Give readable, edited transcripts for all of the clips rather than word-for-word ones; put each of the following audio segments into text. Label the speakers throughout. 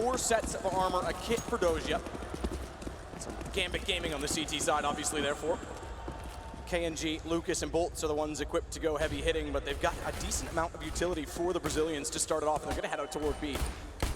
Speaker 1: 4 sets of armor, a kit for Doja. Some Gambit gaming on the CT side, obviously, therefore. KNG, Lucas, and Bolts are the ones equipped to go heavy hitting, but they've got a decent amount of utility for the Brazilians to start it off, and they're going to head out toward B.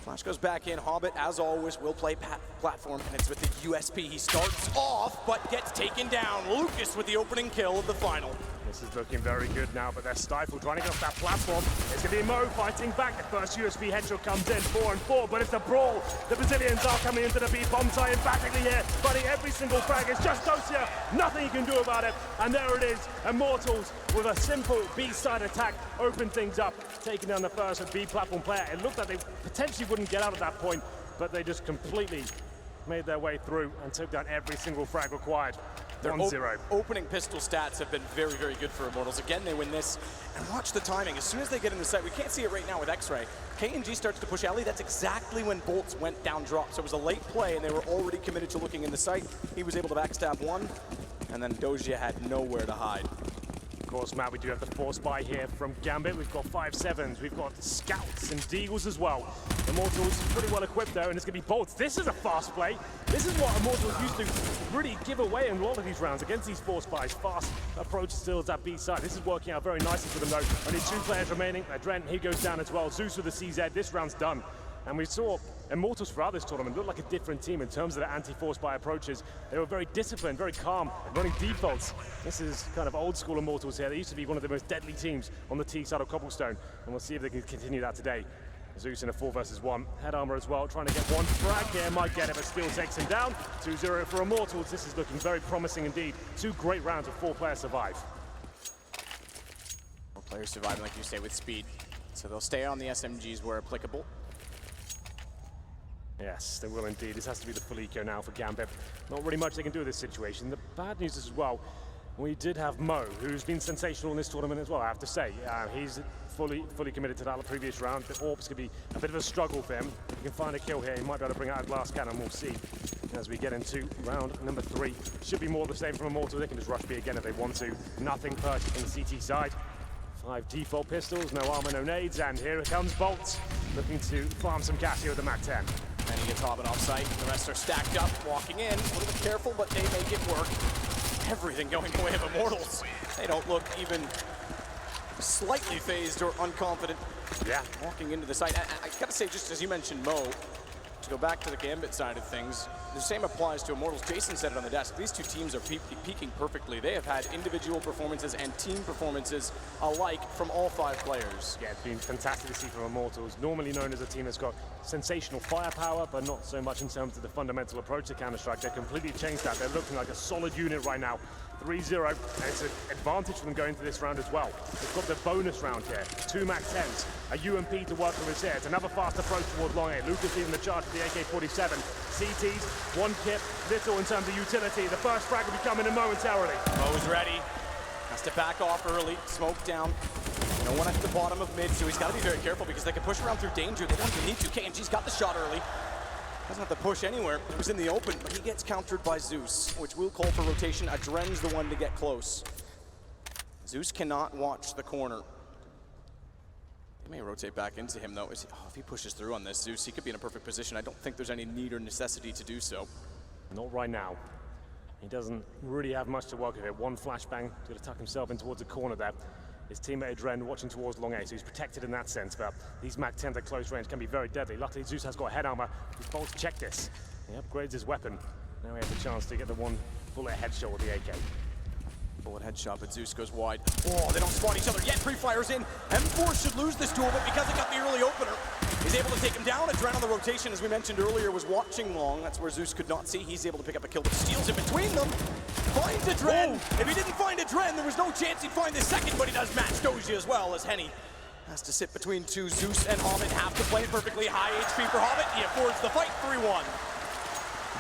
Speaker 1: Flash goes back in. Hobbit, as always, will play platform, and it's with the USP. He starts off, but gets taken down. Lucas with the opening kill of the final.
Speaker 2: This is looking very good now, but they're stifled, trying to get off that platform. It's going to be Mo fighting back. The first USB headshot comes in, 4 and 4, but it's a brawl. The Brazilians are coming into the B. Bomb tie emphatically here, fighting every single frag. It's just Dosia, nothing you can do about it. And there it is, Immortals with a simple B-side attack, open things up, taking down the first B platform player. It looked like they potentially wouldn't get out at that point, but they just completely made their way through and took down every single frag required.
Speaker 1: Their opening pistol stats have been very, very good for Immortals. Again, they win this. And watch the timing. As soon as they get in the site, we can't see it right now with X-Ray. KNG starts to push Ellie. That's exactly when Bolts went down drop. So it was a late play, and they were already committed to looking in the site. He was able to backstab one, and then Doja had nowhere to hide.
Speaker 2: Of course, Matt, we do have the force buy here from Gambit. We've got 5-7s, we've got scouts and deagles as well. Immortals pretty well equipped though, and it's going to be Bolts. This is a fast play. This is what Immortals used to really give away in a lot of these rounds against these force buys. Fast approach still at that B side. This is working out very nicely for them though. Only 2 players remaining. Adren, he goes down as well. Zeus with the CZ. This round's done. And we saw Immortals throughout this tournament look like a different team in terms of their anti-force buy approaches. They were very disciplined, very calm, running defaults. This is kind of old school Immortals here. They used to be one of the most deadly teams on the T side of Cobblestone. And we'll see if they can continue that today. Zeus in a 4 versus 1. Head armor as well, trying to get one frag here. Might get it, but still takes him down. 2-0 for Immortals. This is looking very promising indeed. 2 great rounds with 4 players survive.
Speaker 1: 4 players surviving, like you say, with speed. So they'll stay on the SMGs where applicable.
Speaker 2: Yes, they will indeed. This has to be the full eco now for Gambit. Not really much they can do with this situation. The bad news is as well, we did have Mo, who's been sensational in this tournament as well, I have to say. He's fully committed to that the previous round. The Orb's going to be a bit of a struggle for him. If he can find a kill here, he might be able to bring out a glass cannon. We'll see as we get into round number 3. Should be more of the same from Immortal. They can just rush B again if they want to. Nothing purchased on the CT side. 5 default pistols, no armor, no nades, and here comes Bolts, looking to farm some cash here with the MAC-10.
Speaker 1: And he gets Hobbit off site. The rest are stacked up, walking in. A little bit careful, but they make it work. Everything going the way of Immortals. They don't look even slightly phased or unconfident.
Speaker 2: Yeah.
Speaker 1: Walking into the site. I gotta say, just as you mentioned Mo, to go back to the Gambit side of things, the same applies to Immortals. Jason said it on the desk. These 2 teams are peaking perfectly. They have had individual performances and team performances alike from all 5 players.
Speaker 2: Yeah, it's been fantastic to see from Immortals. Normally known as a team that's got sensational firepower, but not so much in terms of the fundamental approach to Counter-Strike. They've completely changed that. They're looking like a solid unit right now. 3-0, and it's an advantage for them going into this round as well. They've got the bonus round here. 2 MAC-10s, a UMP to work with here. It's another fast approach toward long A. Lucas leading the charge with the AK-47. CTs, 1 kit, little in terms of utility. The first frag will be coming in momentarily.
Speaker 1: Mo's ready. Has to back off early, smoke down. No one at the bottom of mid, so he's got to be very careful because they can push around through danger. They don't even need to. KNG's got the shot early. Doesn't have to push anywhere. He was in the open, but he gets countered by Zeus, which will call for rotation. Adren's the one to get close. Zeus cannot watch the corner. They may rotate back into him, though. If he pushes through on this, Zeus, he could be in a perfect position. I don't think there's any need or necessity to do so.
Speaker 2: Not right now. He doesn't really have much to work with here. 1 flashbang to tuck himself in towards the corner there. His teammate Adren watching towards long A, so he's protected in that sense, but these MAC-10s at close range can be very deadly. Luckily, Zeus has got head armor. He's bold to check this. He upgrades his weapon. Now he has a chance to get the 1 bullet headshot with the AK.
Speaker 1: Bullet headshot, but Zeus goes wide. Oh, they don't spot each other yet. Pre-fires in. M4 should lose this duel, but because it got the early opener, he's able to take him down. Adren on the rotation, as we mentioned earlier, was watching long. That's where Zeus could not see. He's able to pick up a kill, but steals in between them. Finds Adren. If he didn't find Adren, there was no chance he'd find the second, but he does match Doja as well, as Henny has to sit between 2. Zeus and Hobbit have to play perfectly. High HP for Hobbit. He affords the fight. 3-1.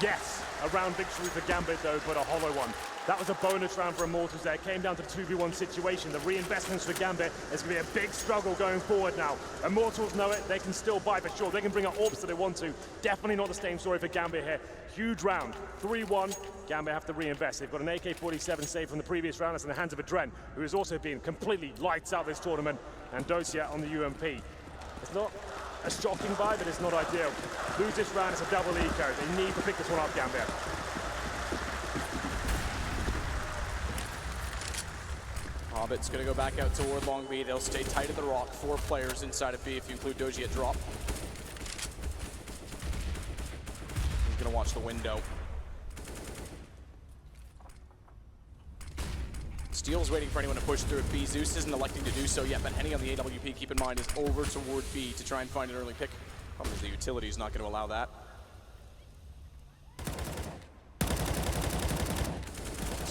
Speaker 2: Yes, a round victory for Gambit though, but a hollow one. That was a bonus round for Immortals there. It came down to the 2v1 situation. The reinvestments for Gambit is going to be a big struggle going forward now. Immortals know it. They can still buy for sure. They can bring out orbs that they want to. Definitely not the same story for Gambit here. Huge round. 3-1. Gambit have to reinvest. They've got an AK-47 save from the previous round. That's in the hands of Adren, who has also been completely lights out this tournament. And Dosia on the UMP. It's not a shocking buy, but it's not ideal. Lose this round, it's a double eco. They need to pick this one up, Gambit.
Speaker 1: Hobbit's going to go back out toward long B. They'll stay tight at the rock. 4 players inside of B if you include Doji at drop. He's going to watch the window. Steel's waiting for anyone to push through at B. Zeus isn't electing to do so yet, but Henny on the AWP, keep in mind, is over toward B to try and find an early pick. Problem is the utility is not going to allow that. This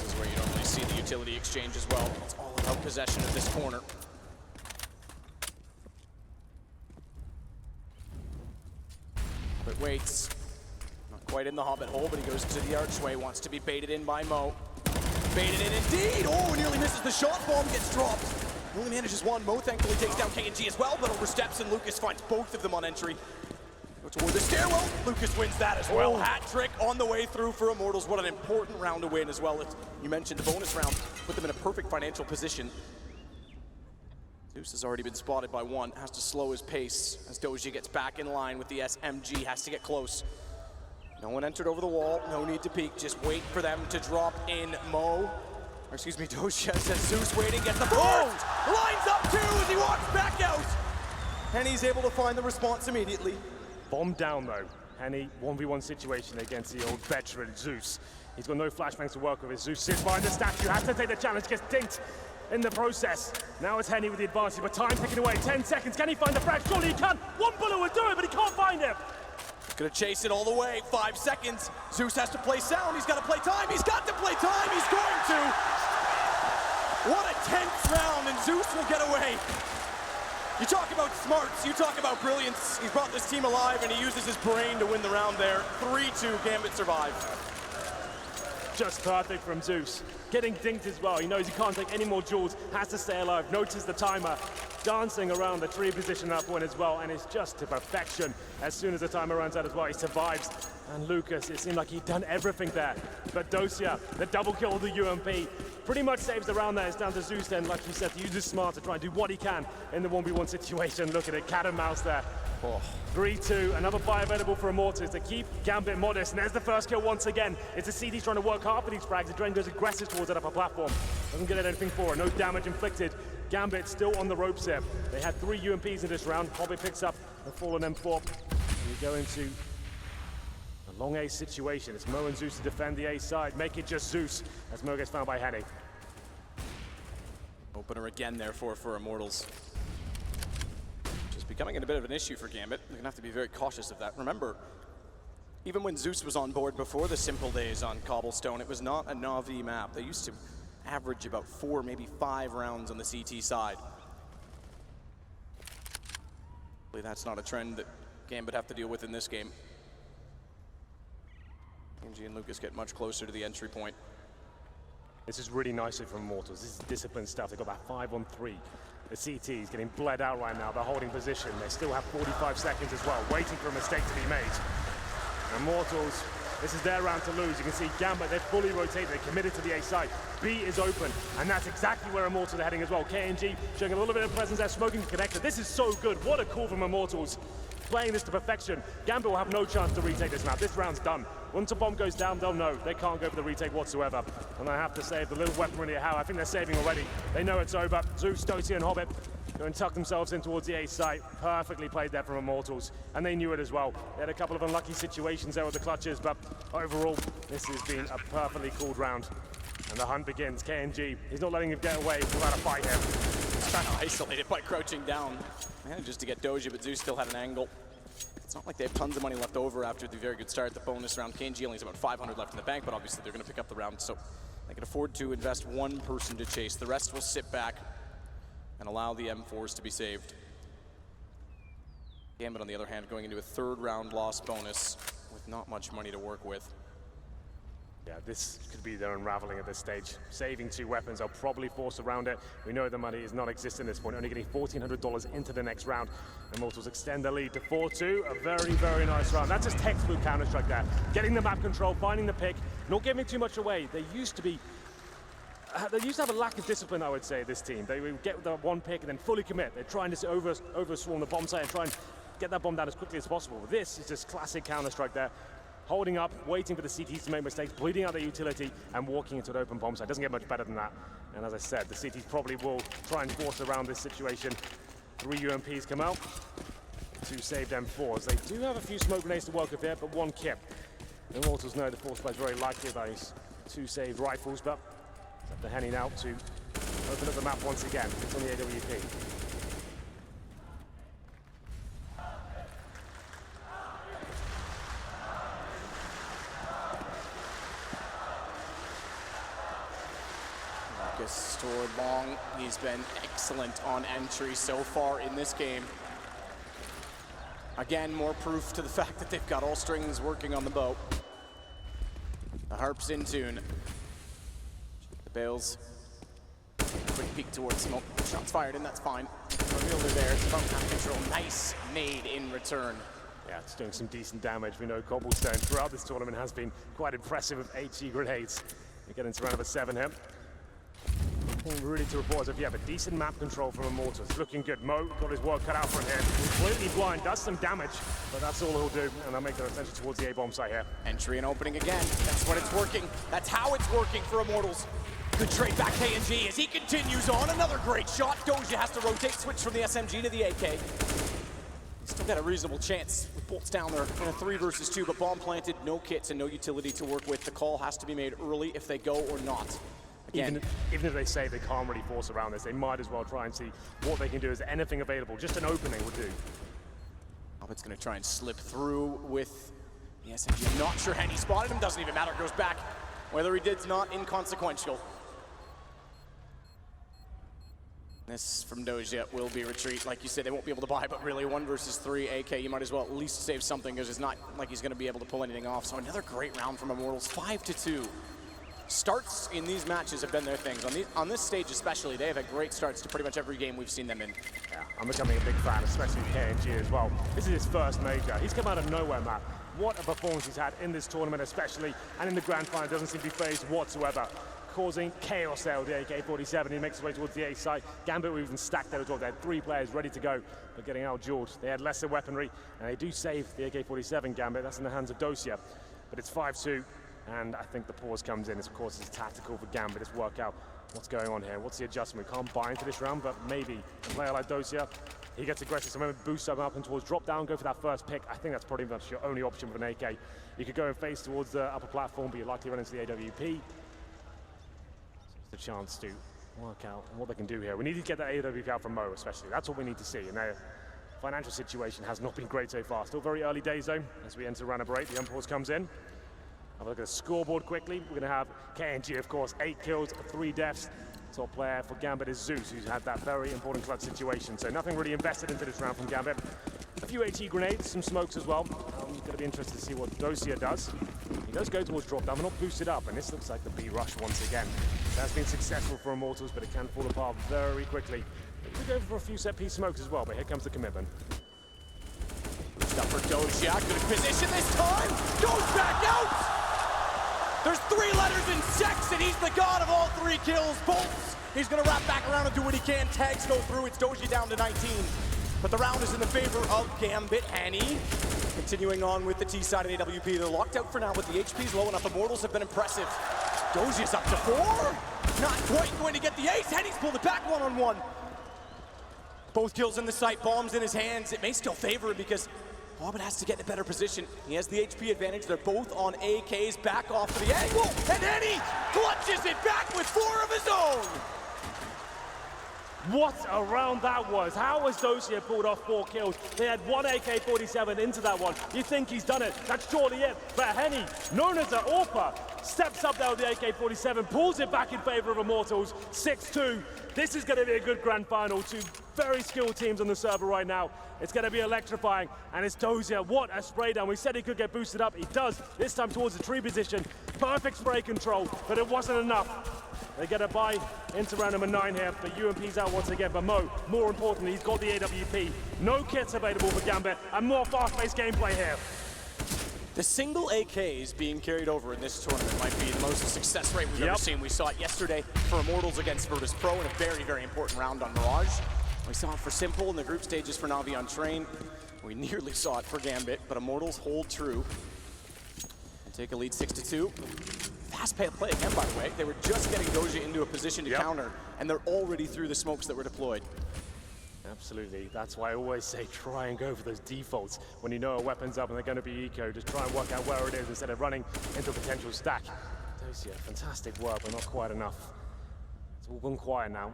Speaker 1: is where you normally see the utility exchange as well. It's all about possession of this corner. But waits. Not quite in the Hobbit hole, but he goes to the archway, wants to be baited in by Mo. Baited in indeed! Oh, nearly misses the shot. Bomb gets dropped. Only manages one. Mo thankfully takes down KNG as well, but oversteps, and Lucas finds both of them on entry. Go toward the stairwell. Lucas wins that as well. Hat trick on the way through for Immortals. What an important round to win as well. You mentioned the bonus round. Put them in a perfect financial position. Zeus has already been spotted by one. Has to slow his pace as Doji gets back in line with the SMG. Has to get close. No one entered over the wall, no need to peek, just wait for them to drop in Mo. Or excuse me, Doja says Zeus waiting, gets the first! Lines up 2 as he walks back out! And he's able to find the response immediately.
Speaker 2: Bomb down though. Henny, 1v1 situation against the old veteran Zeus. He's got no flashbangs to work with. Zeus sits behind the statue, has to take the challenge, gets dinked in the process. Now it's Henny with the advantage, but time ticking away, 10 seconds. Can he find the frag? Surely he can! One bullet will do it, but he can't find him!
Speaker 1: Gonna chase it all the way, 5 seconds. Zeus has to play sound, he's gotta play time, he's got to play time, he's going to! What a tense round, and Zeus will get away. You talk about smarts, you talk about brilliance. He's brought this team alive, and he uses his brain to win the round there. 3-2, Gambit survives.
Speaker 2: Just perfect from Zeus. Getting dinked as well. He knows he can't take any more jewels, has to stay alive, notices the timer. Dancing around the tree position up one as well, and it's just to perfection. As soon as the timer runs out as well, he survives. And Lucas, it seemed like he'd done everything there. But Dosia, the double kill of the UMP, pretty much saves the round there. It's down to Zeus then, like you said, to use his smart to try and do what he can in the 1v1 situation. Look at it, cat and mouse there. 3-2, another buy available for Immortals to keep Gambit modest. And there's the first kill once again. It's a CD trying to work hard for these frags. The Dren goes aggressive towards that upper platform. Doesn't get anything for it, no damage inflicted. Gambit still on the ropes here. They had 3 UMPs in this round. Hobbit picks up the fallen M4. We go into a long A situation. It's Mo and Zeus to defend the A side. Make it just Zeus as Mo gets found by Henny.
Speaker 1: Opener again there for Immortals. Just becoming a bit of an issue for Gambit. They're gonna have to be very cautious of that. Remember, even when Zeus was on board before the simple days on Cobblestone, it was not a Na'Vi map. They used to average about 4, maybe 5 rounds on the CT side. Hopefully that's not a trend that Gambit have to deal with in this game. KNG and Lucas get much closer to the entry point.
Speaker 2: This is really nicely from Immortals. This is disciplined stuff. They've got that 5-on-3. The CT is getting bled out right now. They're holding position. They still have 45 seconds as well, waiting for a mistake to be made. Immortals, this is their round to lose. You can see Gambit, they're fully rotated, they're committed to the A side. B is open, and that's exactly where Immortals are heading as well. KNG showing a little bit of presence there, smoking the connector. This is so good. What a call from Immortals. Playing this to perfection. Gambit will have no chance to retake this map. This round's done. Once a bomb goes down, they'll know. They can't go for the retake whatsoever. And I have to say, the little weaponry they have, I think they're saving already. They know it's over. Zeus, Dosia, and Hobbit go and tuck themselves in towards the A site. Perfectly played there from Immortals. And they knew it as well. They had a couple of unlucky situations there with the clutches, but overall, this has been a perfectly called round. And the hunt begins. KNG, he's not letting him get away without a fight here.
Speaker 1: He's trying to isolate it by crouching down. Manages to get Doji, but Zeus still had an angle. It's not like they have tons of money left over after the very good start at the bonus round. KNG only has about 500 left in the bank, but obviously they're going to pick up the round, so they can afford to invest one person to chase. The rest will sit back and allow the M4s to be saved. Gambit, on the other hand, going into a 3rd round loss bonus with not much money to work with.
Speaker 2: Yeah, this could be their unraveling at this stage. Saving 2 weapons, they'll probably force around it. We know the money is non-existent at this point, only getting $1,400 into the next round. Immortals extend the lead to 4-2, a very, very nice round. That's just textbook Counter-Strike there. Getting the map control, finding the pick, not giving too much away. They used to have a lack of discipline, I would say, this team. They would get the one pick and then fully commit. They're trying to overswarm the bomb site and try and get that bomb down as quickly as possible. This is just classic Counter-Strike there. Holding up, waiting for the CTs to make mistakes, bleeding out their utility, and walking into an open bomb site. Doesn't get much better than that. And as I said, the CTs probably will try and force around this situation. 3 UMPs come out, 2 saved M4s. They do have a few smoke grenades to work with here, but 1 kip. The Immortals know the force play is very likely about these 2 saved rifles, but it's up to Henny now to open up the map once again. It's on the AWP.
Speaker 1: Stored long. He's been excellent on entry so far in this game. Again, more proof to the fact that they've got all strings working on the bow. The harp's in tune. The bales. Quick peek towards smoke. Shots fired, and that's fine. Fielder there. It's about time control. Nice nade in return.
Speaker 2: Yeah, it's doing some decent damage. We know Cobblestone throughout this tournament has been quite impressive with HE grenades. We get into round number 7 here. Really to report as if you have a decent map control from Immortals. Looking good. Mo got his work cut out from him. Completely blind, does some damage, but that's all he'll do, and they'll make their attention towards the A-bomb site here.
Speaker 1: Entry and opening again. That's when it's working. That's how it's working for Immortals. Good trade back KNG as he continues on. Another great shot. Doja has to rotate, switch from the SMG to the AK. Still got a reasonable chance with bolts down there in a 3 versus 2, but bomb planted, no kits and no utility to work with. The call has to be made early if they go or not.
Speaker 2: Even if they say they can't really force around this, they might as well try and see what they can do. Is there anything available? Just an opening would do.
Speaker 1: Gambit's going to try and slip through with the SMG. I'm not sure Henny spotted him. Doesn't even matter. Goes back. Whether he did's not inconsequential. This from Doja will be retreat. Like you said, they won't be able to buy, but really 1 versus 3 AK, you might as well at least save something because it's not like he's going to be able to pull anything off. So another great round from Immortals, 5-2. Starts in these matches have been their things. On this stage especially, they have had great starts to pretty much every game we've seen them in.
Speaker 2: Yeah, I'm becoming a big fan, especially KNG as well. This is his first major. He's come out of nowhere, Matt. What a performance he's had in this tournament especially, and in the grand final. Doesn't seem to be phased whatsoever. Causing chaos there with the AK-47. He makes his way towards the A site. Gambit were even stacked there as well. They had 3 players ready to go, but getting out-dueled. They had lesser weaponry, and they do save the AK-47 Gambit. That's in the hands of Dosia, but it's 5-2. And I think the pause comes in. Of course, it's tactical for Gambit. Let's work out what's going on here. What's the adjustment? We can't buy into this round, but maybe a player like Dosia, he gets aggressive. So maybe boost him up and towards drop down, go for that first pick. I think that's pretty much your only option with an AK. You could go and face towards the upper platform, but you're likely to run into the AWP. So it's a chance to work out what they can do here. We need to get that AWP out from Mo, especially. That's what we need to see. And their financial situation has not been great so far. Still very early days, though, as we enter round number 8. The unpause comes in. Have a look at the scoreboard quickly. We're going to have KNG, of course, 8 kills, 3 deaths. Top player for Gambit is Zeus, who's had that very important clutch situation. So nothing really invested into this round from Gambit. A few HE grenades, some smokes as well. Going to be interested to see what Dosia does. He does go towards drop down, but not boosted up, and this looks like the B rush once again. It has been successful for Immortals, but it can fall apart very quickly. We go for a few set-piece smokes as well, but here comes the commitment.
Speaker 1: Up for Doja, good position this time. Goes back out. There's 3 letters in sex, and he's the god of all 3 kills. Bolts. He's going to wrap back around and do what he can. Tags go through. It's Doja down to 19. But the round is in the favor of Gambit. Henny continuing on with the T side of AWP. They're locked out for now, but the HP's low enough. Immortals have been impressive. Doja's up to 4. Not quite going to get the ace. Henny's pulled it back 1-on-1. Both kills in the sight. Bombs in his hands. It may still favor him because Gambit has to get in a better position. He has the HP advantage. They're both on AKs, back off to the angle, and Henny clutches it back with 4 of his own.
Speaker 2: What a round that was. How has Dosia pulled off 4 kills? They had 1 AK-47 into that one. You think he's done it? That's surely it. But Henny, known as the AWPer, steps up there with the AK-47, pulls it back in favor of Immortals, 6-2. This is going to be a good grand final. 2 very skilled teams on the server right now. It's going to be electrifying, and it's Dosia. What a spray down. We said he could get boosted up. He does, this time towards the tree position. Perfect spray control, but it wasn't enough. They get a bye into round number 9 here, but UMP's out once again. But Mo, more importantly, he's got the AWP. No kits available for Gambit, and more fast-paced gameplay here.
Speaker 1: The single AKs being carried over in this tournament might be the most success rate we've ever seen. We saw it yesterday for Immortals against virtus.pro in a very, very important round on Mirage. We saw it for Simple in the group stages for Navi on Train. We nearly saw it for Gambit, but Immortals hold true and take a lead 6-2. Fast play again, by the way. They were just getting Doja into a position to counter, and they're already through the smokes that were deployed.
Speaker 2: Absolutely. That's why I always say try and go for those defaults. When you know a weapon's up and they're going to be eco, just try and work out where it is instead of running into a potential stack. Dosia, fantastic work, but not quite enough. It's all gone quiet now.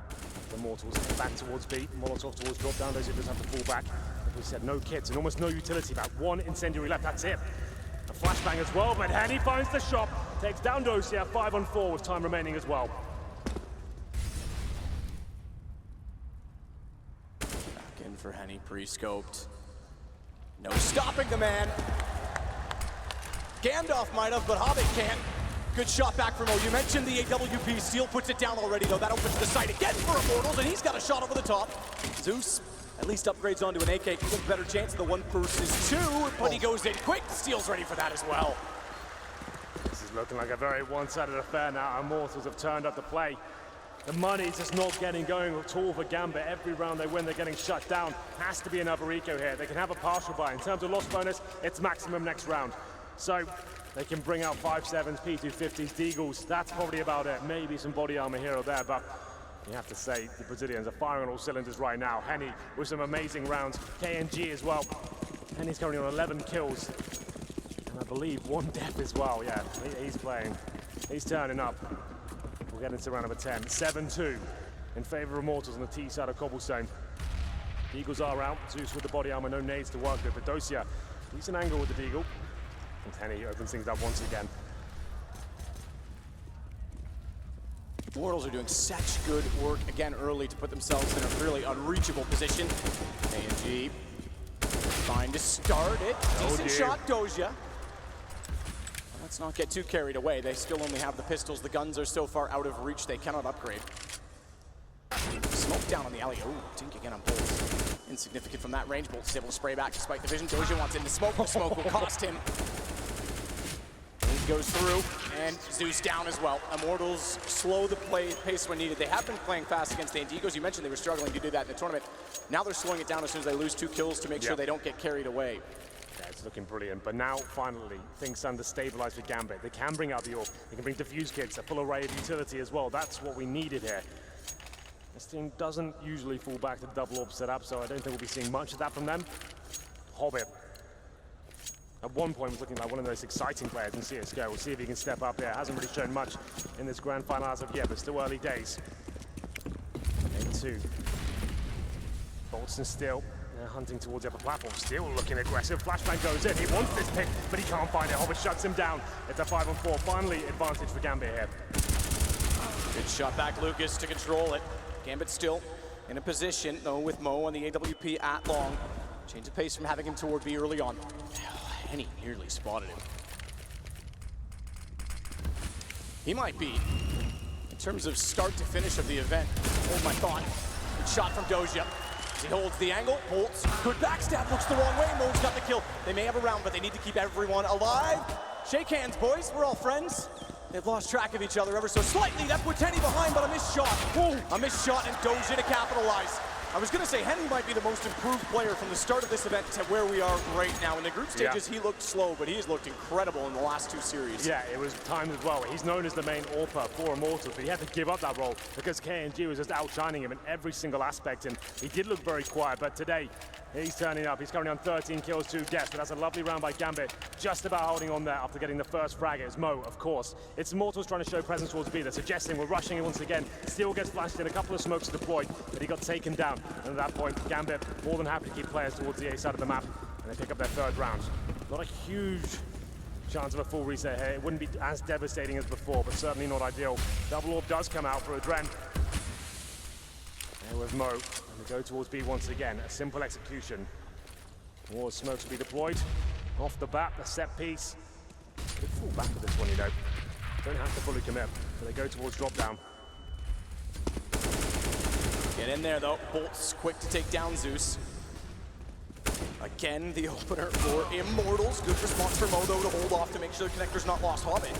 Speaker 2: The Immortals back towards B, Molotov towards drop down. Dosia just have to fall back. Like we said, no kits and almost no utility. About one incendiary left, that's it. A flashbang as well, but Henny finds the shop. Takes down Dosia, 5-on-4 with time remaining as well.
Speaker 1: For Henny, pre-scoped. No stopping the man. Gandalf might have, but Hobbit can't. Good shot back from O. You mentioned the AWP. Steel puts it down already, though. That opens the sight again for Immortals, and he's got a shot over the top. Zeus at least upgrades onto an AK. He's got a better chance of the 1 versus 2, but he goes in quick. Steel's ready for that as well.
Speaker 2: This is looking like a very one-sided affair now. Immortals have turned up the play. The money's just not getting going at all for Gambit. Every round they win, they're getting shut down. Has to be another eco here. They can have a partial buy. In terms of loss bonus, it's maximum next round. So they can bring out 5.7s, P250s, Deagles. That's probably about it. Maybe some body armor here or there, but you have to say the Brazilians are firing on all cylinders right now. Henny with some amazing rounds. KNG as well. Henny's currently on 11 kills. And I believe 1 death as well. Yeah, he's playing. He's turning up. We'll get into round number 10. 7-2 in favor of Immortals on the T side of Cobblestone. The Eagles are out. Zeus with the body armor, no nades to work with. But Dosia, decent angle with the Deagle. And Henny opens things up once again.
Speaker 1: Immortals are doing such good work again early to put themselves in a really unreachable position. KNG trying to start it. Decent shot, Doja. Let's not get too carried away. They still only have the pistols. The guns are so far out of reach, they cannot upgrade. Smoke down on the alley. Oh, dink again on Bolts. Insignificant from that range. Bolts is able to spray back despite the vision. Doja wants into smoke. The smoke will cost him. He goes through, and Zeus down as well. Immortals slow the pace when needed. They have been playing fast against the Indigos. You mentioned they were struggling to do that in the tournament. Now they're slowing it down as soon as they lose 2 kills to make sure they don't get carried away.
Speaker 2: Yeah, it's looking brilliant, but now, finally, things starting to stabilize for Gambit. They can bring out the AWP, they can bring defuse kits, a full array of utility as well. That's what we needed here. This team doesn't usually fall back to double AWP setup, so I don't think we'll be seeing much of that from them. Hobbit, at one point, was looking like one of the most exciting players in CSGO. We'll see if he can step up here. Hasn't really shown much in this grand final as of yet, but still early days. 8-2. Bolts and Steel. They're hunting towards the upper platform. Still looking aggressive. Flashbang goes in. He wants this pick, but he can't find it. Hobbit shuts him down. It's a 5-on-4. Finally, advantage for Gambit here.
Speaker 1: Good shot back, Lucas, to control it. Gambit still in a position, though, with Mo on the AWP at long. Change of pace from having him toward B early on. Henny nearly spotted him. He might be, in terms of start to finish of the event, hold my thought. Good shot from Doja. He holds the angle, Bolts, good backstab, looks the wrong way, Mo's got the kill. They may have a round, but they need to keep everyone alive. Shake hands, boys, we're all friends. They've lost track of each other ever so slightly. That puts Henny behind, but a missed shot. Ooh, a missed shot and Doja to capitalize. I was gonna say Henny might be the most improved player from the start of this event to where we are right now. In the group stages, he looked slow, but he's looked incredible in the last 2 series.
Speaker 2: Yeah, it was timed as well. He's known as the main AWPer for Immortals, but he had to give up that role because KNG was just outshining him in every single aspect, and he did look very quiet, but today, he's turning up. He's currently on 13 kills, 2 deaths, but that's a lovely round by Gambit. Just about holding on there after getting the first frag. It's Mo, of course. It's Immortals trying to show presence towards B. They're suggesting we're rushing it once again. Steel gets flashed in, a couple of smokes deployed, but he got taken down. And at that point, Gambit more than happy to keep players towards the A side of the map, and they pick up their 3rd round. Not a huge chance of a full reset here. It wouldn't be as devastating as before, but certainly not ideal. Double AWP does come out for Adren. There with Mo, and they go towards B once again. A simple execution. More smokes will be deployed. Off the bat, the set piece. Could fall back with this one, you know. Don't have to fully commit, so they go towards drop down.
Speaker 1: Get in there, though. Bolt's quick to take down Zeus. Again, the opener for Immortals. Good response from Mo, though, to hold off to make sure the connector's not lost. Hobbit,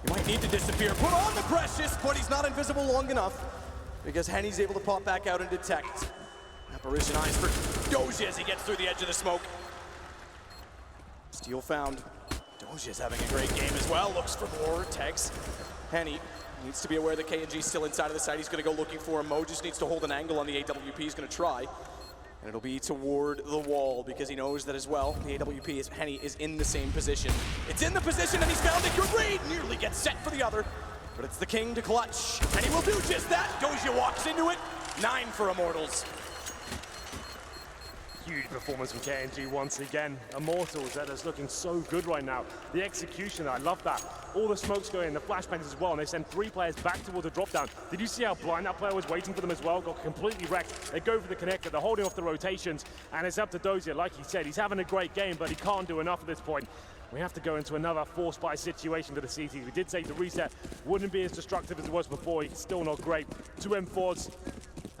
Speaker 1: he might need to disappear. Put on the Precious, but he's not invisible long enough because Henny's able to pop back out and detect. Apparition eyes for Doja as he gets through the edge of the smoke. Steal found. Doja's having a great game as well. Looks for more. Tags Henny. Needs to be aware that KNG's still inside of the site. He's going to go looking for him. Mo just needs to hold an angle on the AWP. He's going to try. And it'll be toward the wall because he knows that as well, the AWP, Henny, is in the same position. It's in the position and he's found it. Good read. Nearly gets set for the other. But it's the king to clutch. And he will do just that. Doja walks into it. 9 for Immortals.
Speaker 2: Huge performance from KNG once again. Immortals, that is looking so good right now. The execution, I love that. All the smokes going in, the flashbangs as well, and they send 3 players back towards the drop down. Did you see how blind that player was waiting for them as well? Got completely wrecked. They go for the connector, they're holding off the rotations, and it's up to Doja. Like he said, he's having a great game, but he can't do enough at this point. We have to go into another force buy situation for the CTs. We did say the reset wouldn't be as destructive as it was before. It's still not great. 2 M4s.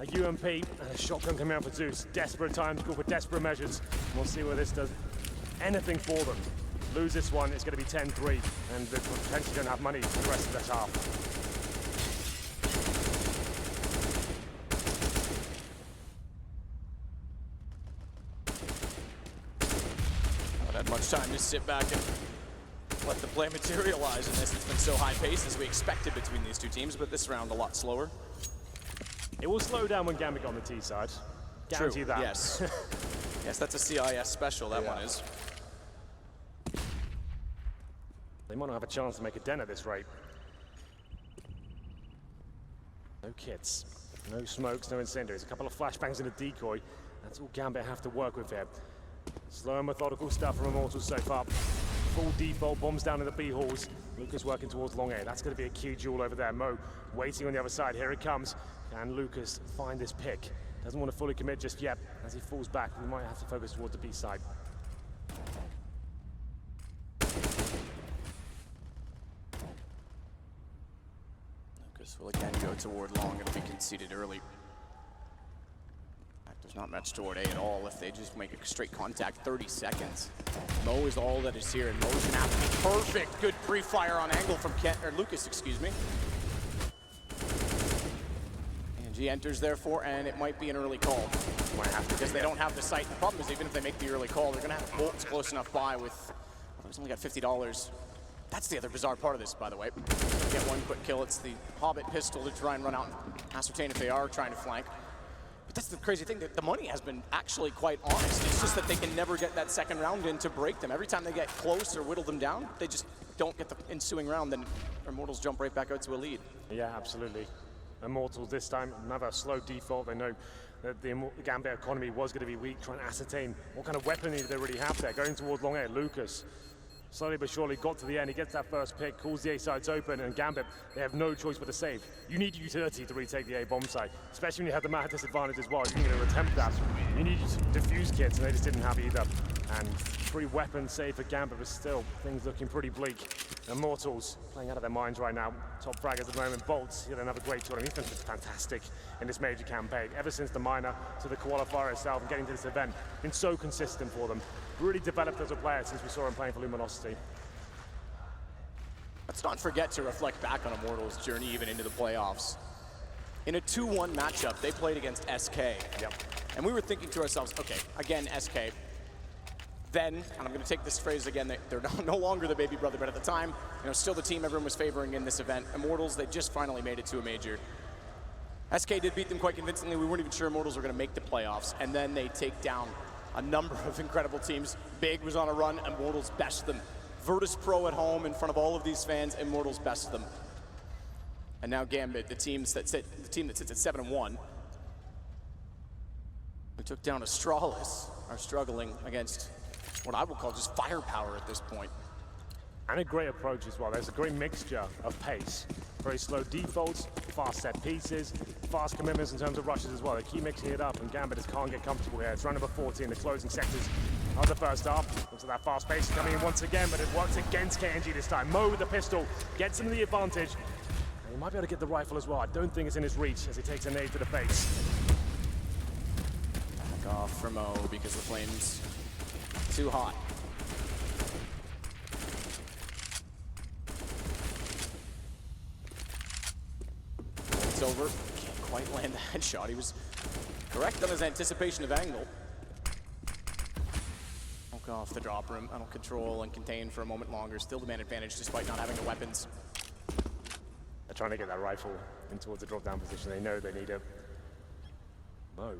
Speaker 2: A UMP and a shotgun coming out for Zeus. Desperate times, call for desperate measures. We'll see where this does anything for them. Lose this one, it's going to be 10-3, and they potentially don't have money for the rest of this half.
Speaker 1: Not had much time to sit back and let the play materialize in this. It's been so high-paced as we expected between these two teams, but this round a lot slower.
Speaker 2: It will slow down when Gambit on the T side. Guarantee that.
Speaker 1: Yes. Yes, that's a CIS special, that one is.
Speaker 2: They might not have a chance to make a dent at this rate. No kits, no smokes, no incendiaries. A couple of flashbangs and a decoy. That's all Gambit have to work with here. Slow and methodical stuff from Immortals so far. Full default bombs down in the B halls. Lucas working towards long A. That's going to be a key duel over there. Mo waiting on the other side. Here it comes. Can Lucas find this pick? Doesn't want to fully commit just yet. As he falls back, we might have to focus towards the B side.
Speaker 1: Lucas will again go toward long. It'll be conceded early. There's not much toward A at all if they just make a straight contact. 30 seconds. Mo is all that is here, and Mo's gonna have to be perfect. Good pre-fire on angle from Lucas, excuse me. He enters therefore, and it might be an early call.
Speaker 2: Might have to,
Speaker 1: because they don't have the site. The problem is even if they make the early call, they're gonna have bolts close enough by with, well, he's only got $50. That's the other bizarre part of this, by the way. Get one quick kill. It's the Hobbit pistol to try and run out and ascertain if they are trying to flank. But that's the crazy thing, that the money has been actually quite honest. It's just that they can never get that second round in to break them. Every time they get close or whittle them down, they just don't get the ensuing round, then Immortals jump right back out to a lead.
Speaker 2: Yeah, absolutely. Immortals this time, another slow default. They know that the Gambit economy was going to be weak, trying to ascertain what kind of weaponry they really have there. Going towards long A, Lucas slowly but surely got to the end. He gets that first pick, calls the A sides open, and Gambit, they have no choice but to save. You need utility to retake the A bomb site, especially when you have the map disadvantage as well. You're going to attempt that. You need defuse kits, and they just didn't have either. And 3 weapons saved for Gambit, but still, things looking pretty bleak. Immortals playing out of their minds right now. Top fraggers at the moment. Bolts, he had another great tournament. He's been fantastic in this major campaign. Ever since the minor to the qualifier itself and getting to this event, been so consistent for them. Really developed as a player since we saw him playing for Luminosity.
Speaker 1: Let's not forget to reflect back on Immortals' journey even into the playoffs. In a 2-1 matchup, they played against SK.
Speaker 2: Yep.
Speaker 1: And we were thinking to ourselves, okay, again, SK. Then, and I'm going to take this phrase again, they're no longer the baby brother, but at the time, still the team everyone was favoring in this event. Immortals, they just finally made it to a major. SK did beat them quite convincingly. We weren't even sure Immortals were going to make the playoffs. And then they take down a number of incredible teams. Big was on a run, Immortals best them. virtus.pro at home in front of all of these fans, Immortals best them. And now Gambit, the team that sits at 7-1. We took down Astralis, are struggling against what I would call just firepower at this point.
Speaker 2: And a great approach as well. There's a great mixture of pace. Very slow defaults, fast set pieces, fast commitments in terms of rushes as well. They keep mixing it up, and Gambit just can't get comfortable here. It's round number 14, the closing sectors of the first half. Looks like that fast pace coming in once again, but it works against KNG this time. Mo with the pistol gets him the advantage. And he might be able to get the rifle as well. I don't think it's in his reach as he takes a nade to the face.
Speaker 1: Back off for Mo because the flame's too hot. It's over. Can't quite land the headshot. He was Correct on his anticipation of angle. Won't go off the drop room. That'll control and contain for a moment longer. Still the man advantage despite not having the weapons.
Speaker 2: They're trying to get that rifle in towards the drop down position. They know they need it. Mo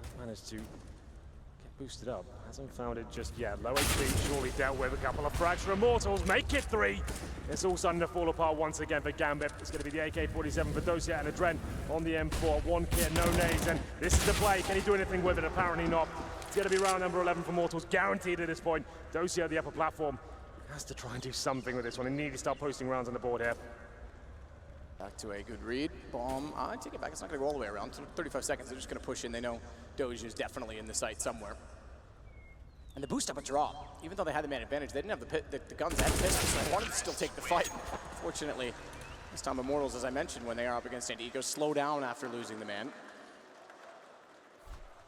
Speaker 2: has managed to get boosted up. Hasn't found it just yet. Low HP, surely dealt with. A couple of frags for Immortals. Make it 3. It's all starting to fall apart once again for Gambit. It's going to be the AK-47 for Dosia and Adren on the M4. 1 kit, no nades, and this is the play. Can he do anything with it? Apparently not. It's going to be round number 11 for Immortals, guaranteed at this point. Dosia at the upper platform has to try and do something with this one. He needs to start posting rounds on the board here.
Speaker 1: Back to a good read. Bomb. I take it back. It's not going to go all the way around. 35 seconds. They're just going to push in. They know Doge is definitely in the site somewhere. And the boost up a drop. Even though they had the man advantage, they didn't have the guns and pistols, so they wanted to still take the fight. Fortunately, this time Immortals, as I mentioned, when they are up against Andy, slow down after losing the man.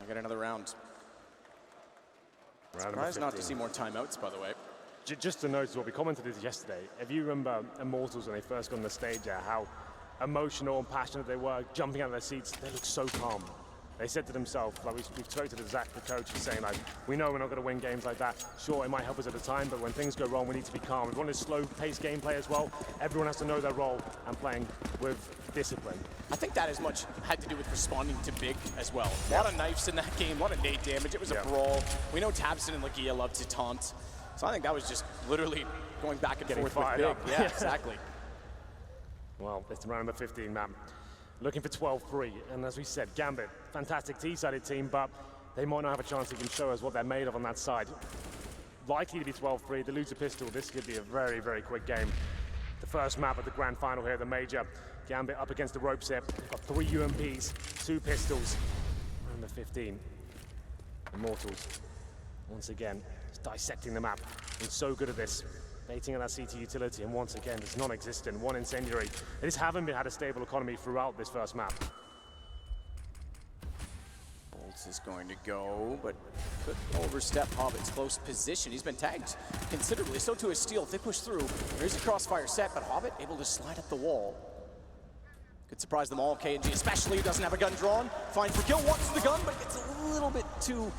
Speaker 1: I get another round. Surprised not to see more timeouts, by the way.
Speaker 2: Just to note what we commented this yesterday, if you remember Immortals when they first got on the stage there, how emotional and passionate they were, jumping out of their seats, they looked so calm. They said to themselves, like we've spoke to Zach, the coach, is saying like, we know we're not going to win games like that. Sure, it might help us at the time, but when things go wrong, we need to be calm. We want a slow-paced gameplay as well. Everyone has to know their role and playing with discipline.
Speaker 1: I think that as much had to do with responding to big as well. A lot of knives in that game, a lot of nade damage. It was a brawl. We know Tabson and Lagia love to taunt. So I think that was just literally going back and forth with big. Yeah, exactly.
Speaker 2: Well, it's round number 15, man. Looking for 12-3, and as we said, Gambit, fantastic T-sided team, but they might not have a chance to even show us what they're made of on that side. Likely to be 12-3, they lose a pistol, this could be a very, very quick game. The first map of the grand final here, the major. Gambit up against the ropes here. They've got 3 UMPs, 2 pistols. Round number 15, Immortals, once again, just dissecting the map. Been so good at this. Baiting on that CT utility, and once again, it's non-existent. 1 incendiary. They just haven't had a stable economy throughout this first map.
Speaker 1: Bolts is going to go, but could overstep Hobbit's close position. He's been tagged considerably, so too is Steel. If they push through, there's a crossfire set, but Hobbit able to slide up the wall. Could surprise them all. KNG especially, who doesn't have a gun drawn. Finds for kill, wants the gun, but gets a little bit too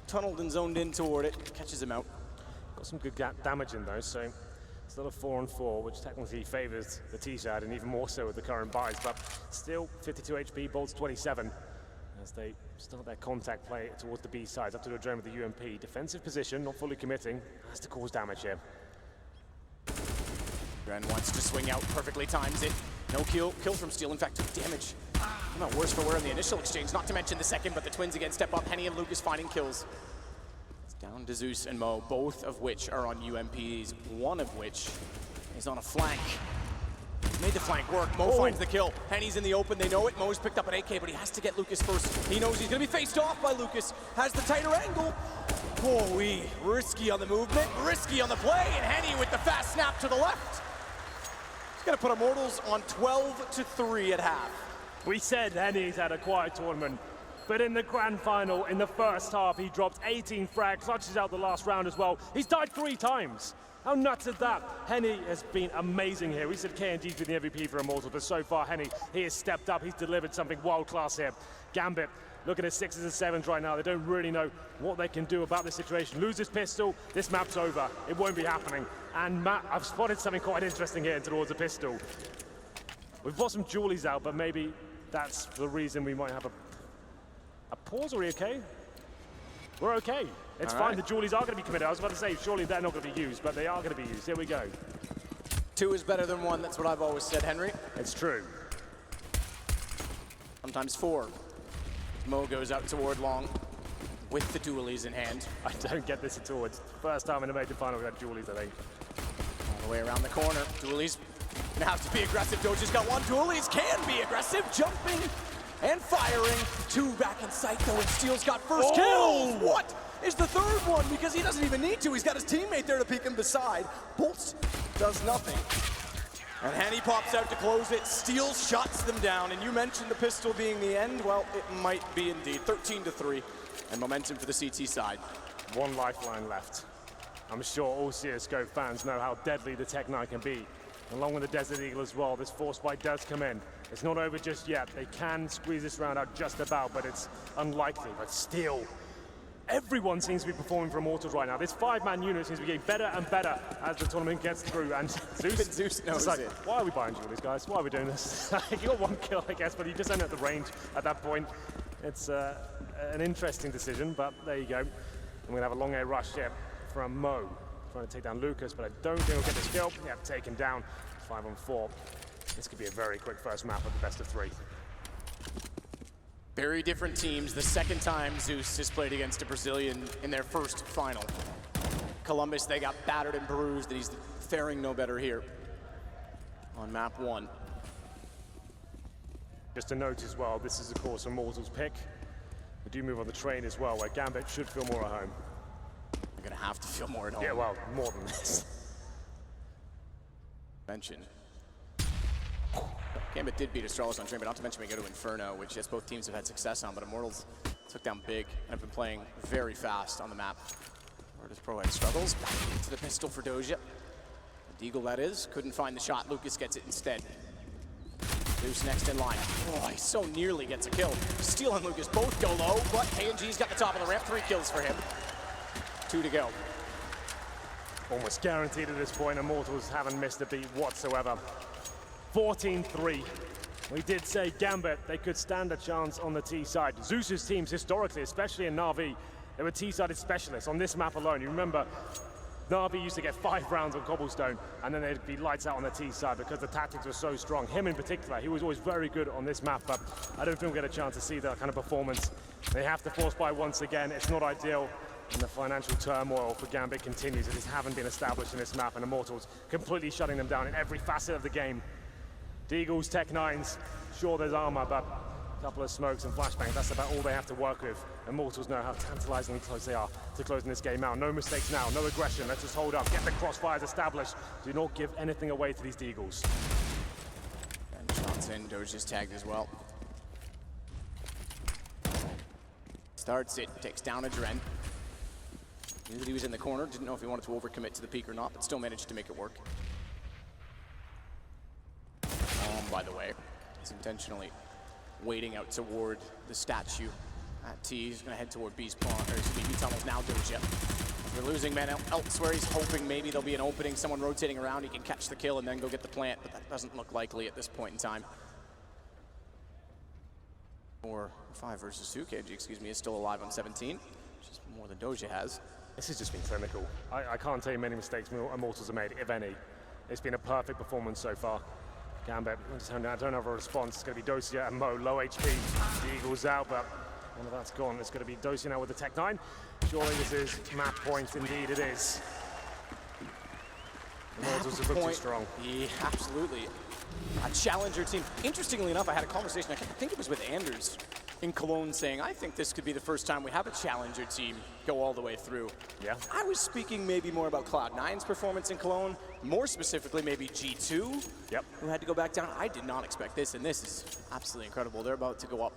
Speaker 1: tunneled and zoned in toward it. Catches him out.
Speaker 2: Got some good damage in though, so it's still a 4-on-4, which technically favors the T-side, and even more so with the current buys, but still 52 HP, Bolts 27, as they start their contact play towards the B side, up to the drone with the UMP. Defensive position, not fully committing, has to cause damage here.
Speaker 1: Dren wants to swing out, perfectly times it. No kill from Steel, in fact, took damage. Not worse for wear in the initial exchange, not to mention the second, but the twins again step up. Henny and Lucas finding kills. Down to Zeus and Mo, both of which are on UMPs, one of which is on a flank. Made the flank work. Mo finds the kill. Henny's in the open. They know it. Mo's picked up an AK, but he has to get Lucas first. He knows he's going to be faced off by Lucas. Has the tighter angle. Holy, risky on the movement, risky on the play, and Henny with the fast snap to the left. He's going to put Immortals on 12-3 at half.
Speaker 2: We said Henny's had a quiet tournament. But in the grand final, in the first half, he dropped 18 frags, clutches out the last round as well. He's died 3 times. How nuts is that? Henny has been amazing here. We said KNG's been the MVP for Immortals, but so far, Henny, he has stepped up. He's delivered something world-class here. Gambit, looking at 6s and 7s right now. They don't really know what they can do about this situation. Lose this pistol, this map's over. It won't be happening. And Matt, I've spotted something quite interesting here towards the pistol. We've got some Julies out, but maybe that's the reason we might have a pause. Are we okay? We're okay. It's fine. The Julies are going to be committed. I was about to say, surely they're not going to be used, but they are going to be used. Here we go.
Speaker 1: 2 is better than 1. That's what I've always said, Henry.
Speaker 2: It's true.
Speaker 1: Sometimes 4. Mo goes out toward long with the dualies in hand.
Speaker 2: I don't get this at all. It's the first time in a major final we had Julies, I think.
Speaker 1: All the way around the corner. Dualies gonna have to be aggressive. Doja's got 1. Dualies can be aggressive. Jumping and firing. 2 back in sight though, and Steel's got first kills. What is the 3rd one? Because he doesn't even need to. He's got his teammate there to peek him beside. Bolts does nothing. And Henny pops out to close it. Steel shuts them down. And you mentioned the pistol being the end. Well, it might be indeed. 13-3, and momentum for the CT side.
Speaker 2: 1 lifeline left. I'm sure all CSGO fans know how deadly the Tech 9 can be along with the Desert Eagle as well. This force fight does come in. It's not over just yet. They can squeeze this round out just about, but it's unlikely. But still, everyone seems to be performing for Immortals right now. This 5-man unit seems to be getting better and better as the tournament gets through. And
Speaker 1: Zeus knows
Speaker 2: like,
Speaker 1: it.
Speaker 2: why are we buying jewelries, guys? Why are we doing this? You got one kill, I guess, but you just end at the range at that point. It's an interesting decision, but there you go. And we're gonna have a long air rush here from Mo, trying to take down Lucas, but I don't think he'll get this kill. Yeah, taken down. 5-on-4. This could be a very quick first map of the best of 3.
Speaker 1: Very different teams. The second time Zeus has played against a Brazilian in their first final. Columbus, they got battered and bruised, and he's faring no better here on map 1.
Speaker 2: Just to note as well, this is of course Immortals pick. We do move on the train as well, where Gambit should feel more at home.
Speaker 1: You're gonna have to feel more at home.
Speaker 2: Yeah, well, more than this.
Speaker 1: Mention. Gambit did beat Astralis on train, but not to mention we go to Inferno, which yes, both teams have had success on, but Immortals took down big and have been playing very fast on the map. virtus.pro had struggles. Back into the pistol for Doja. The Deagle, that is. Couldn't find the shot. Lucas gets it instead. Zeus next in line. Oh, he so nearly gets a kill. Steele and Lucas both go low, but KNG's got the top of the ramp. 3 kills for him. 2 to go.
Speaker 2: Almost guaranteed at this point. Immortals haven't missed a beat whatsoever. 14-3. We did say Gambit, they could stand a chance on the T side. Zeus's teams historically, especially in Na'Vi, they were T-sided specialists on this map alone. You remember, Na'Vi used to get 5 rounds on Cobblestone, and then they'd be lights out on the T side because the tactics were so strong. Him in particular, he was always very good on this map, but I don't think we'll get a chance to see that kind of performance. They have to force buy once again. It's not ideal. And the financial turmoil for Gambit continues. It just haven't been established in this map, and Immortals completely shutting them down in every facet of the game. Deagles, Tech 9s, sure there's armor, but a couple of smokes and flashbangs, that's about all they have to work with. Immortals know how tantalizingly close they are to closing this game out. No mistakes now, no aggression, let's just hold up, get the crossfires established. Do not give anything away to these Deagles.
Speaker 1: And shots in, Doja's tagged as well. Starts it, takes down a Dren. Knew that he was in the corner, didn't know if he wanted to overcommit to the peak or not, but still managed to make it work. By the way, he's intentionally waiting out toward the statue at T. He's going to head toward B's pawn, or excuse me, B tunnels now, Doja. They're losing men elsewhere. He's hoping maybe there'll be an opening, someone rotating around, he can catch the kill and then go get the plant, but that doesn't look likely at this point in time. Or 5 versus 2, KG, excuse me, is still alive on 17, which is more than Doja has.
Speaker 2: This has just been clinical. I can't tell you many mistakes Immortals have made, if any. It's been a perfect performance so far. Gambit, I don't have a response. It's going to be Dosia and Mo, low HP. The Eagles out, but one of that's gone. It's going to be Dosia now with the Tech 9. Surely this is map point, indeed it is. Immortals have looked too strong.
Speaker 1: Yeah, absolutely. A challenger team. Interestingly enough, I had a conversation, I think it was with Anders in Cologne, saying, I think this could be the first time we have a challenger team go all the way through.
Speaker 2: Yeah.
Speaker 1: I was speaking maybe more about Cloud9's performance in Cologne, more specifically maybe G2, who had to go back down. I did not expect this, and this is absolutely incredible. They're about to go up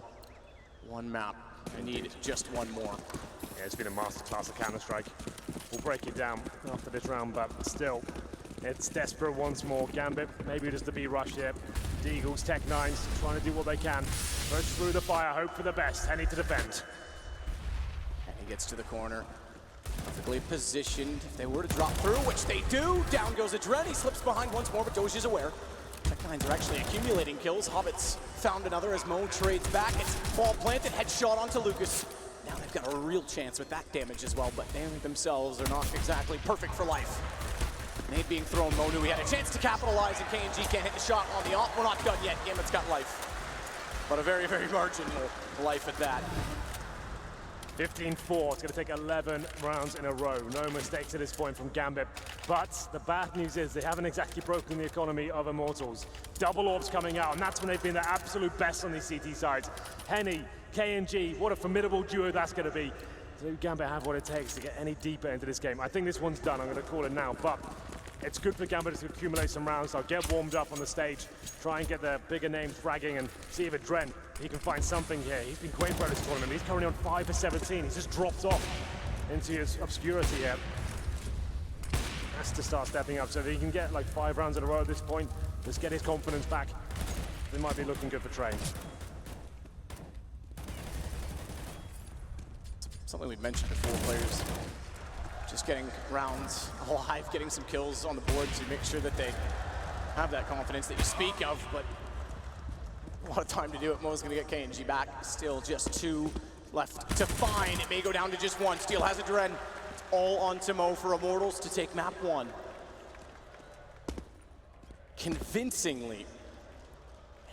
Speaker 1: 1 map. I need just 1 more.
Speaker 2: Yeah, it's been a masterclass of Counter-Strike. We'll break it down after this round, but still, it's desperate once more. Gambit, maybe just a B-rush here. The Eagles, Tech 9s, trying to do what they can. Push through the fire, hope for the best. Henny to defend.
Speaker 1: And he gets to the corner. Perfectly positioned. If they were to drop through, which they do, down goes Adren. He slips behind once more, but Doja's aware. Tech 9s are actually accumulating kills. Hobbits found another as Mo trades back. It's ball planted, headshot onto Lucas. Now they've got a real chance with that damage as well, but they themselves are not exactly perfect for life. Nade being thrown, Mo knew he had a chance to capitalize, and KNG can't hit the shot on the op. We're not done yet. Gambit's got life. But a very, very marginal life at that.
Speaker 2: 15-4, it's going to take 11 rounds in a row. No mistakes at this point from Gambit. But the bad news is they haven't exactly broken the economy of Immortals. Double orbs coming out, and that's when they've been their absolute best on these CT sides. Henny, KNG, what a formidable duo that's going to be. Do Gambit have what it takes to get any deeper into this game? I think this one's done, I'm going to call it now, but it's good for Gambit to accumulate some rounds. They'll get warmed up on the stage, try and get the bigger names fragging, and see if Adren, he can find something here. He's been great for this tournament. He's currently on 5 for 17. He's just dropped off into his obscurity here. has to start stepping up. So if he can get like 5 rounds in a row at this point, let's get his confidence back. It might be looking good for Train.
Speaker 1: Something we've mentioned before, players just getting rounds alive, getting some kills on the board to make sure that they have that confidence that you speak of, but a lot of time to do it. Mo's gonna get KNG back. Still just 2 left to find. It may go down to just 1. Steel has a Dren. It's all on to Mo for Immortals to take map 1. Convincingly,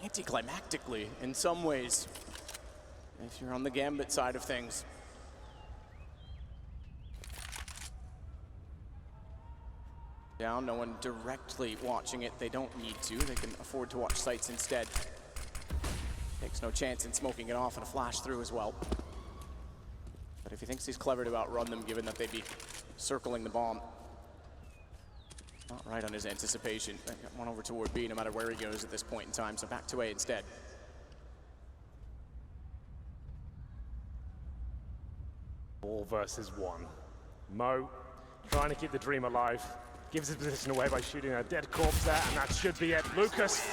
Speaker 1: anticlimactically in some ways, if you're on the Gambit side of things. Down, no one directly watching it. They don't need to. They can afford to watch sites instead. Takes no chance in smoking it off and a flash through as well. But if he thinks he's clever to outrun them, given that they'd be circling the bomb, not right on his anticipation. They got one over toward B no matter where he goes at this point in time, so back to A instead.
Speaker 2: All versus 1. Mo trying to keep the dream alive. Gives his position away by shooting a dead corpse there, and that should be it. Lucas